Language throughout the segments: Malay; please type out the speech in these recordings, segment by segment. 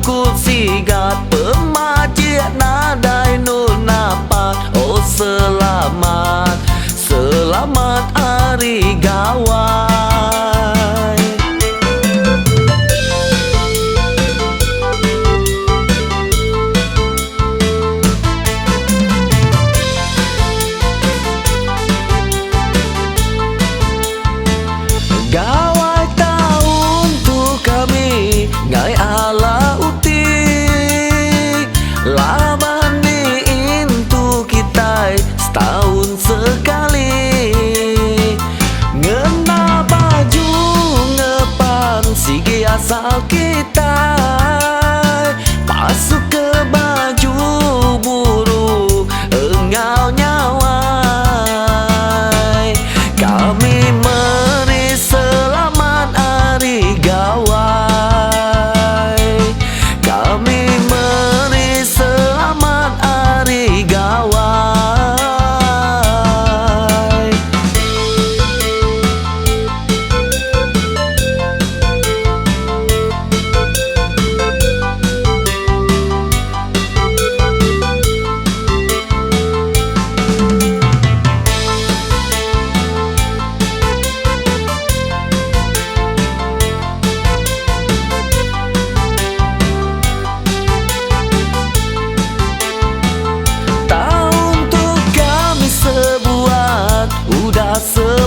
cukup sigat pemajik nadai nun napat. Oh selamat, selamat hari gawai. Gawai tahun tu kami ngai ala utik laban ni intu kita setahun sekali. Ngena baju ngepan sigi asal kita pasuk ke baju buruk engau nyawai. Kami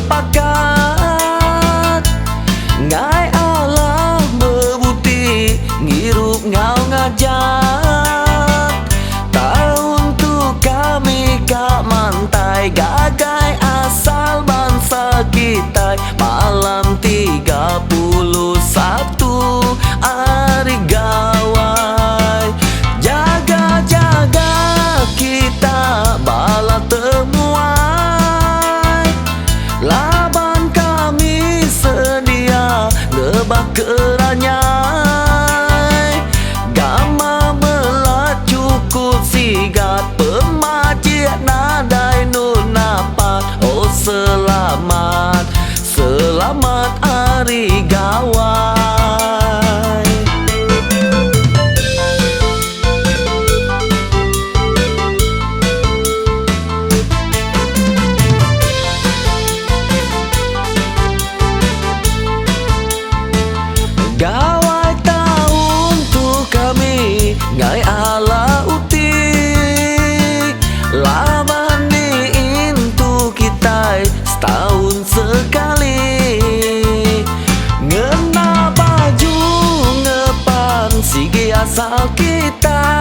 sepakat ngai Allah bebuti ngirup ngau ngajak. Tahun tu kami kak mantai gagai asal bangsa kita. Malam 31 hari gawai. Jaga-jaga kita bala temuan. Laban kami sedia ngebah keranyai. Gama melat cukup sigat pemajik nadai nun napat. Oh selamat, selamat hari gawai. Gawai tahun tu kami ngai ala utik laban ni intu kita setahun sekali. Ngena baju ngepan sigi asal kita